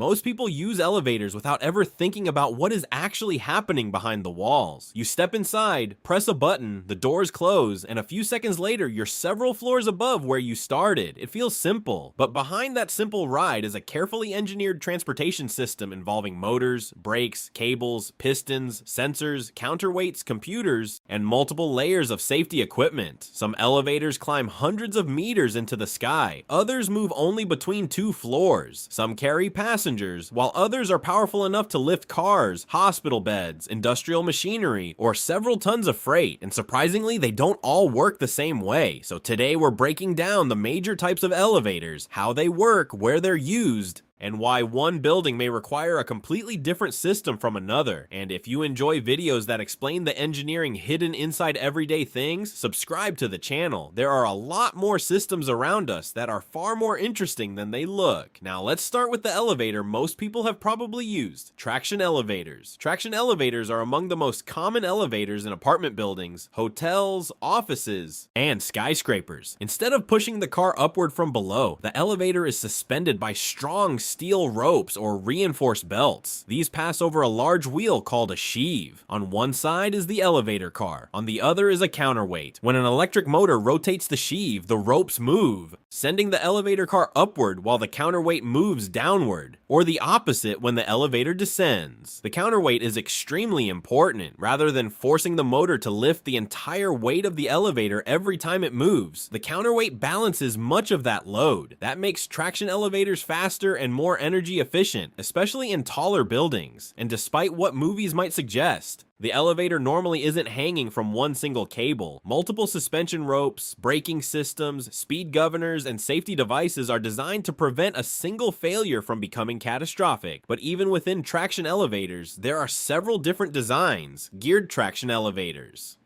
Most people use elevators without ever thinking about what is actually happening behind the walls. You step inside, press a button, the doors close, and a few seconds later, you're several floors above where you started. It feels simple, but behind that simple ride is a carefully engineered transportation system involving motors, brakes, cables, pistons, sensors, counterweights, computers, and multiple layers of safety equipment. Some elevators climb hundreds of meters into the sky. Others move only between 2 floors. Some carry passengers, while others are powerful enough to lift cars, hospital beds, industrial machinery, or several tons of freight. And surprisingly, they don't all work the same way. So today we're breaking down the major types of elevators, how they work, where they're used, and why one building may require a completely different system from another. And if you enjoy videos that explain the engineering hidden inside everyday things, subscribe to the channel. There are a lot more systems around us that are far more interesting than they look. Now let's start with the elevator most people have probably used, traction elevators. Traction elevators are among the most common elevators in apartment buildings, hotels, offices, and skyscrapers. Instead of pushing the car upward from below, the elevator is suspended by strong steel ropes or reinforced belts. These pass over a large wheel called a sheave. On one side is the elevator car, on the other is a counterweight. When an electric motor rotates the sheave, the ropes move, sending the elevator car upward while the counterweight moves downward, or the opposite when the elevator descends. The counterweight is extremely important. Rather than forcing the motor to lift the entire weight of the elevator every time it moves, the counterweight balances much of that load. That makes traction elevators faster and more energy efficient, especially in taller buildings. And despite what movies might suggest, the elevator normally isn't hanging from one single cable. Multiple suspension ropes, braking systems, speed governors, and safety devices are designed to prevent a single failure from becoming catastrophic. But even within traction elevators, there are several different designs. Geared traction elevators.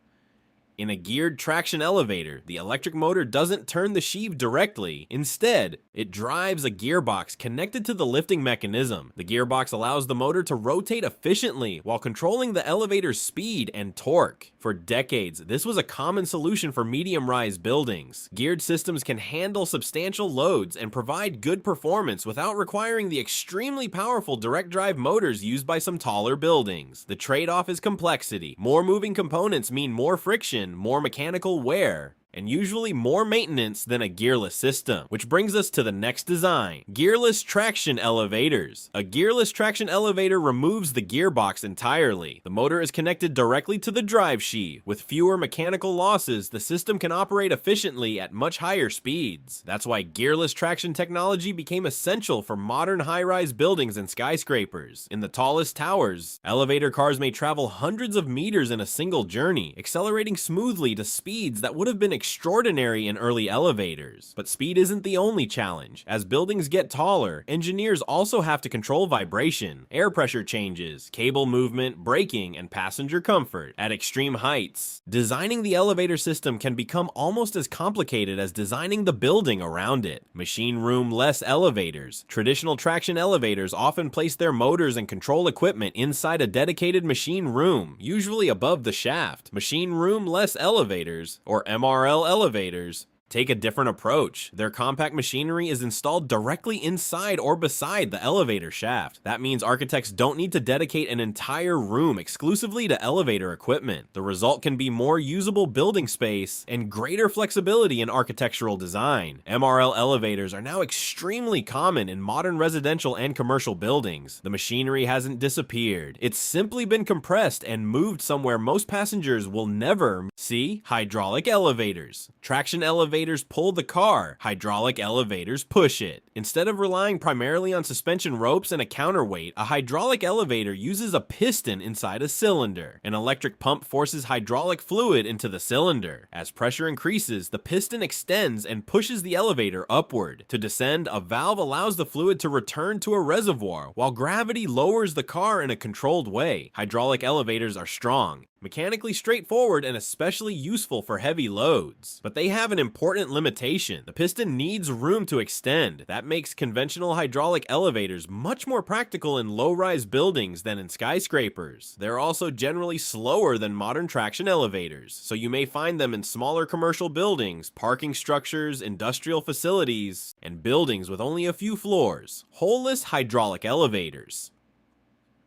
In a geared traction elevator, the electric motor doesn't turn the sheave directly. Instead, it drives a gearbox connected to the lifting mechanism. The gearbox allows the motor to rotate efficiently while controlling the elevator's speed and torque. For decades, this was a common solution for medium-rise buildings. Geared systems can handle substantial loads and provide good performance without requiring the extremely powerful direct drive motors used by some taller buildings. The trade-off is complexity. More moving components mean more friction, more mechanical wear, and usually more maintenance than a gearless system. Which brings us to the next design, gearless traction elevators. A gearless traction elevator removes the gearbox entirely. The motor is connected directly to the drive sheave. With fewer mechanical losses, the system can operate efficiently at much higher speeds. That's why gearless traction technology became essential for modern high-rise buildings and skyscrapers. In the tallest towers, elevator cars may travel hundreds of meters in a single journey, accelerating smoothly to speeds that would have been extraordinary in early elevators. But speed isn't the only challenge. As buildings get taller, engineers also have to control vibration, air pressure changes, cable movement, braking, and passenger comfort. At extreme heights, designing the elevator system can become almost as complicated as designing the building around it. Machine room-less elevators. Traditional traction elevators often place their motors and control equipment inside a dedicated machine room, usually above the shaft. Machine room-less elevators, or MRL elevators, take a different approach. Their compact machinery is installed directly inside or beside the elevator shaft. That means architects don't need to dedicate an entire room exclusively to elevator equipment. The result can be more usable building space and greater flexibility in architectural design. MRL elevators are now extremely common in modern residential and commercial buildings. The machinery hasn't disappeared. It's simply been compressed and moved somewhere most passengers will never see. Hydraulic elevators. Traction elevators pull the car, hydraulic elevators push it. Instead of relying primarily on suspension ropes and a counterweight, a hydraulic elevator uses a piston inside a cylinder. An electric pump forces hydraulic fluid into the cylinder. As pressure increases, the piston extends and pushes the elevator upward. To descend, a valve allows the fluid to return to a reservoir, while gravity lowers the car in a controlled way. Hydraulic elevators are strong, mechanically straightforward and especially useful for heavy loads. But they have an important limitation. The piston needs room to extend. That makes conventional hydraulic elevators much more practical in low-rise buildings than in skyscrapers. They're also generally slower than modern traction elevators, so you may find them in smaller commercial buildings, parking structures, industrial facilities, and buildings with only a few floors. Holeless hydraulic elevators.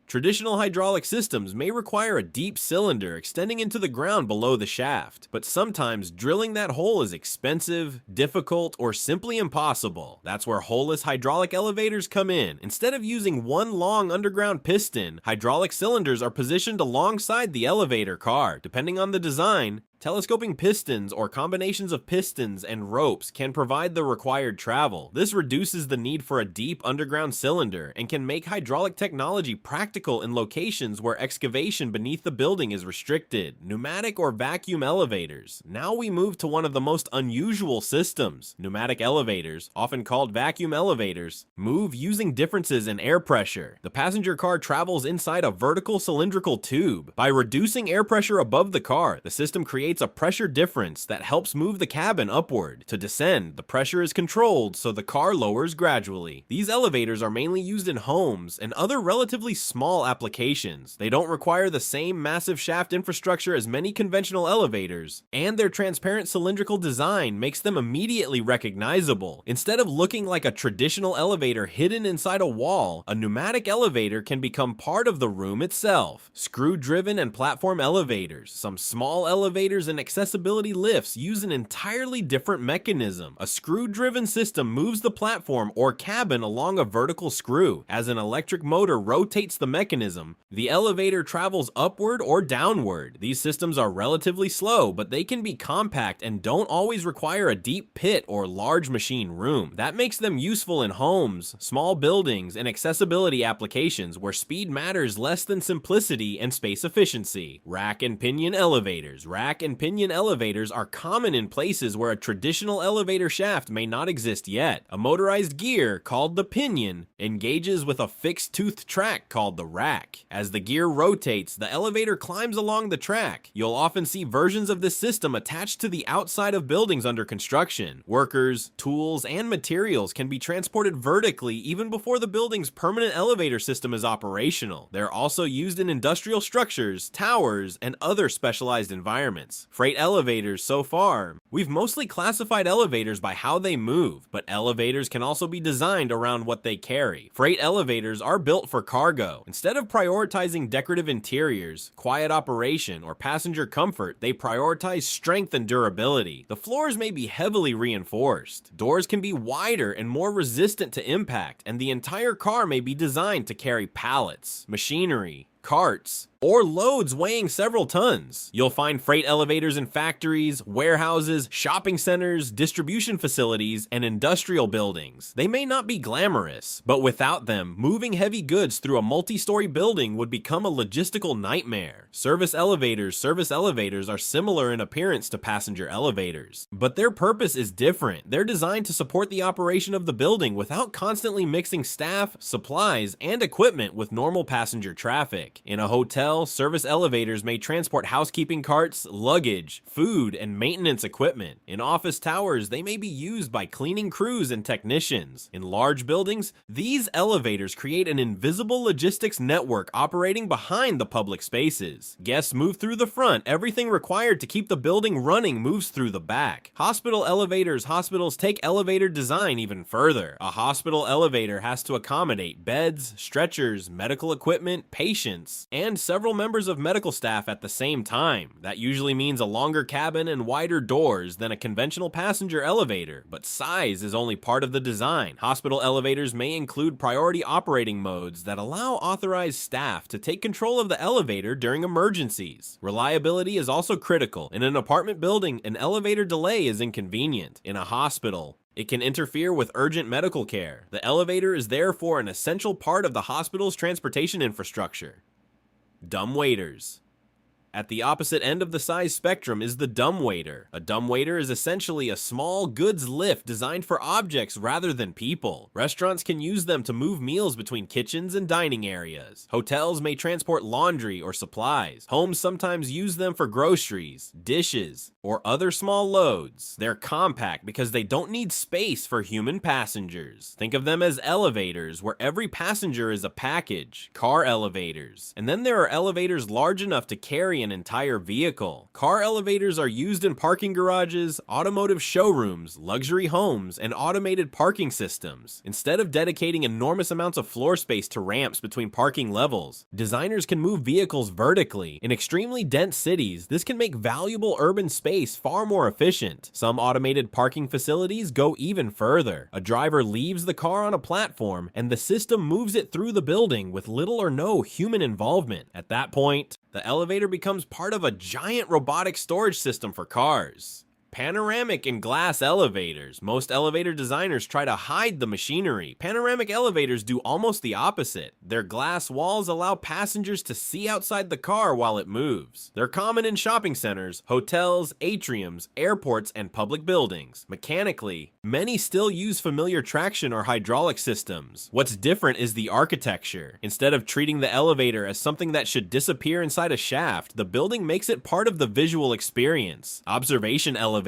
Traditional hydraulic systems may require a deep cylinder extending into the ground below the shaft, but sometimes drilling that hole is expensive, difficult, or simply impossible. That's where holeless hydraulic elevators come in. Instead of using one long underground piston, hydraulic cylinders are positioned alongside the elevator car. Depending on the design, telescoping pistons or combinations of pistons and ropes can provide the required travel. This reduces the need for a deep underground cylinder and can make hydraulic technology practical in locations where excavation beneath the building is restricted. Pneumatic or vacuum elevators. Now we move to one of the most unusual systems. Pneumatic elevators, often called vacuum elevators, move using differences in air pressure. The passenger car travels inside a vertical cylindrical tube. By reducing air pressure above the car, the system creates a pressure difference that helps move the cabin upward. To descend, the pressure is controlled so the car lowers gradually. These elevators are mainly used in homes and other relatively small applications. They don't require the same massive shaft infrastructure as many conventional elevators, and their transparent cylindrical design makes them immediately recognizable. Instead of looking like a traditional elevator hidden inside a wall, a pneumatic elevator can become part of the room itself. Screw-driven and platform elevators. Some small elevators and accessibility lifts use an entirely different mechanism. A screw-driven system moves the platform or cabin along a vertical screw. As an electric motor rotates the mechanism, the elevator travels upward or downward. These systems are relatively slow, but they can be compact and don't always require a deep pit or large machine room. That makes them useful in homes, small buildings, and accessibility applications where speed matters less than simplicity and space efficiency. Rack and pinion elevators. Rack and pinion elevators are common in places where a traditional elevator shaft may not exist yet. A motorized gear, called the pinion, engages with a fixed-toothed track called the rack. As the gear rotates, the elevator climbs along the track. You'll often see versions of this system attached to the outside of buildings under construction. Workers, tools, and materials can be transported vertically even before the building's permanent elevator system is operational. They're also used in industrial structures, towers, and other specialized environments. Freight elevators. So far, we've mostly classified elevators by how they move, but elevators can also be designed around what they carry. Freight elevators are built for cargo. Instead of prioritizing decorative interiors, quiet operation, or passenger comfort, they prioritize strength and durability. The floors may be heavily reinforced. Doors can be wider and more resistant to impact, and the entire car may be designed to carry pallets, machinery, carts, or loads weighing several tons. You'll find freight elevators in factories, warehouses, shopping centers, distribution facilities, and industrial buildings. They may not be glamorous, but without them, moving heavy goods through a multi-story building would become a logistical nightmare. Service elevators are similar in appearance to passenger elevators, but their purpose is different. They're designed to support the operation of the building without constantly mixing staff, supplies, and equipment with normal passenger traffic. In a hotel, service elevators may transport housekeeping carts, luggage, food, and maintenance equipment. In office towers, they may be used by cleaning crews and technicians. In large buildings, these elevators create an invisible logistics network operating behind the public spaces. Guests move through the front. Everything required to keep the building running moves through the back. Hospitals take elevator design even further. A hospital elevator has to accommodate beds, stretchers, medical equipment, patients, and several members of medical staff at the same time. That usually means a longer cabin and wider doors than a conventional passenger elevator, but size is only part of the design. Hospital elevators may include priority operating modes that allow authorized staff to take control of the elevator during emergencies. Reliability is also critical. In an apartment building, an elevator delay is inconvenient. In a hospital, it can interfere with urgent medical care. The elevator is therefore an essential part of the hospital's transportation infrastructure. Dumbwaiters. At the opposite end of the size spectrum is the dumbwaiter. A dumbwaiter is essentially a small goods lift designed for objects rather than people. Restaurants can use them to move meals between kitchens and dining areas. Hotels may transport laundry or supplies. Homes sometimes use them for groceries, dishes, or other small loads. They're compact because they don't need space for human passengers. Think of them as elevators, where every passenger is a package. Car elevators. And then there are elevators large enough to carry an entire vehicle. Car elevators are used in parking garages, automotive showrooms, luxury homes, and automated parking systems. Instead of dedicating enormous amounts of floor space to ramps between parking levels, designers can move vehicles vertically. In extremely dense cities, this can make valuable urban space far more efficient. Some automated parking facilities go even further. A driver leaves the car on a platform, and the system moves it through the building with little or no human involvement. At that point, the elevator becomes part of a giant robotic storage system for cars. Panoramic and glass elevators. Most elevator designers try to hide the machinery. Panoramic elevators do almost the opposite. Their glass walls allow passengers to see outside the car while it moves. They're common in shopping centers, hotels, atriums, airports, and public buildings. Mechanically, many still use familiar traction or hydraulic systems. What's different is the architecture. Instead of treating the elevator as something that should disappear inside a shaft, the building makes it part of the visual experience. Observation elevators.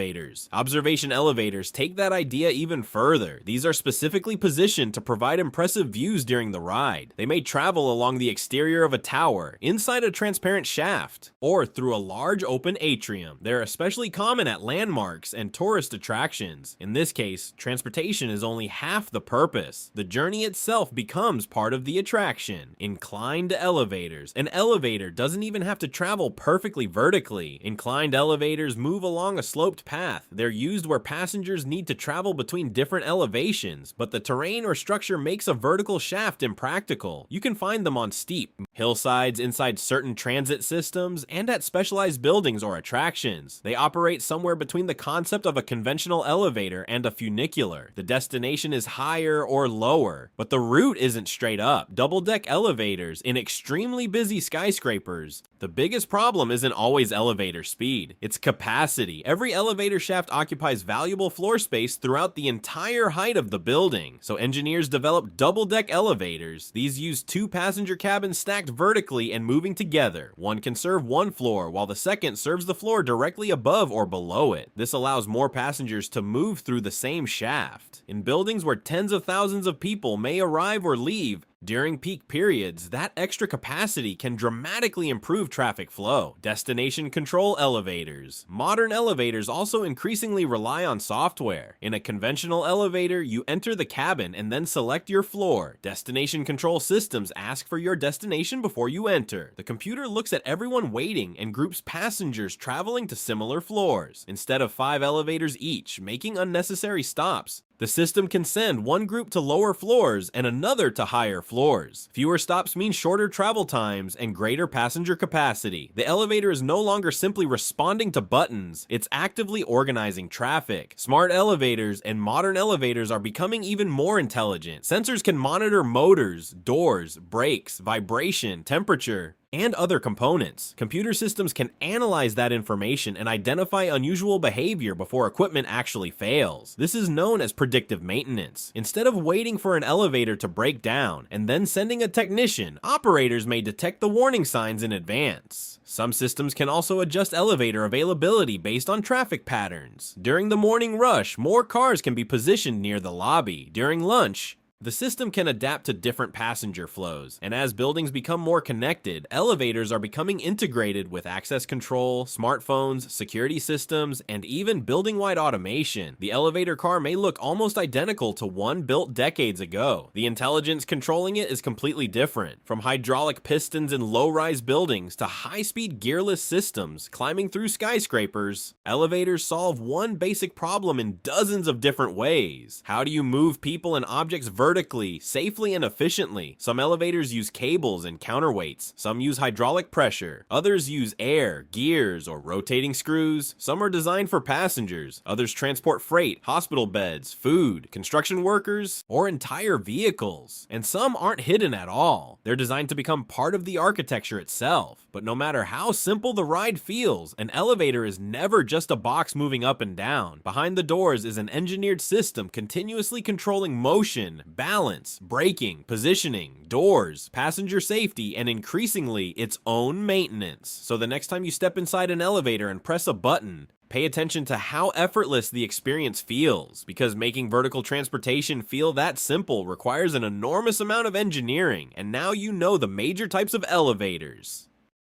Observation elevators take that idea even further. These are specifically positioned to provide impressive views during the ride. They may travel along the exterior of a tower, inside a transparent shaft, or through a large open atrium. They're especially common at landmarks and tourist attractions. In this case, transportation is only half the purpose. The journey itself becomes part of the attraction. Inclined elevators. An elevator doesn't even have to travel perfectly vertically. Inclined elevators move along a sloped path. They're used where passengers need to travel between different elevations, but the terrain or structure makes a vertical shaft impractical. You can find them on steep hillsides, inside certain transit systems, and at specialized buildings or attractions. They operate somewhere between the concept of a conventional elevator and a funicular. The destination is higher or lower, but the route isn't straight up. Double-deck elevators in extremely busy skyscrapers. The biggest problem isn't always elevator speed, it's capacity. Every elevator shaft occupies valuable floor space throughout the entire height of the building, so engineers developed double-deck elevators. These use two passenger cabins stacked vertically and moving together. One can serve one floor, while the second serves the floor directly above or below it. This allows more passengers to move through the same shaft. In buildings where tens of thousands of people may arrive or leave during peak periods, that extra capacity can dramatically improve traffic flow. Destination control elevators. Modern elevators also increasingly rely on software. In a conventional elevator, you enter the cabin and then select your floor. Destination control systems ask for your destination before you enter. The computer looks at everyone waiting and groups passengers traveling to similar floors, instead of 5 elevators each, making unnecessary stops. The system can send one group to lower floors and another to higher floors. Fewer stops mean shorter travel times and greater passenger capacity. The elevator is no longer simply responding to buttons, it's actively organizing traffic. Smart elevators and modern elevators are becoming even more intelligent. Sensors can monitor motors, doors, brakes, vibration, temperature, and other components. Computer systems can analyze that information and identify unusual behavior before equipment actually fails. This is known as predictive maintenance. Instead of waiting for an elevator to break down and then sending a technician, operators may detect the warning signs in advance. Some systems can also adjust elevator availability based on traffic patterns. During the morning rush, more cars can be positioned near the lobby. During lunch, the system can adapt to different passenger flows, and as buildings become more connected, elevators are becoming integrated with access control, smartphones, security systems, and even building-wide automation. The elevator car may look almost identical to one built decades ago. The intelligence controlling it is completely different. From hydraulic pistons in low-rise buildings to high-speed gearless systems climbing through skyscrapers, elevators solve one basic problem in dozens of different ways. How do you move people and objects vertically vertically, safely, and efficiently. Some elevators use cables and counterweights. Some use hydraulic pressure. Others use air, gears, or rotating screws. Some are designed for passengers. Others transport freight, hospital beds, food, construction workers, or entire vehicles. And some aren't hidden at all. They're designed to become part of the architecture itself. But no matter how simple the ride feels, an elevator is never just a box moving up and down. Behind the doors is an engineered system continuously controlling motion, balance, braking, positioning, doors, passenger safety, and increasingly its own maintenance. So the next time you step inside an elevator and press a button, pay attention to how effortless the experience feels, because making vertical transportation feel that simple requires an enormous amount of engineering, and now you know the major types of elevators.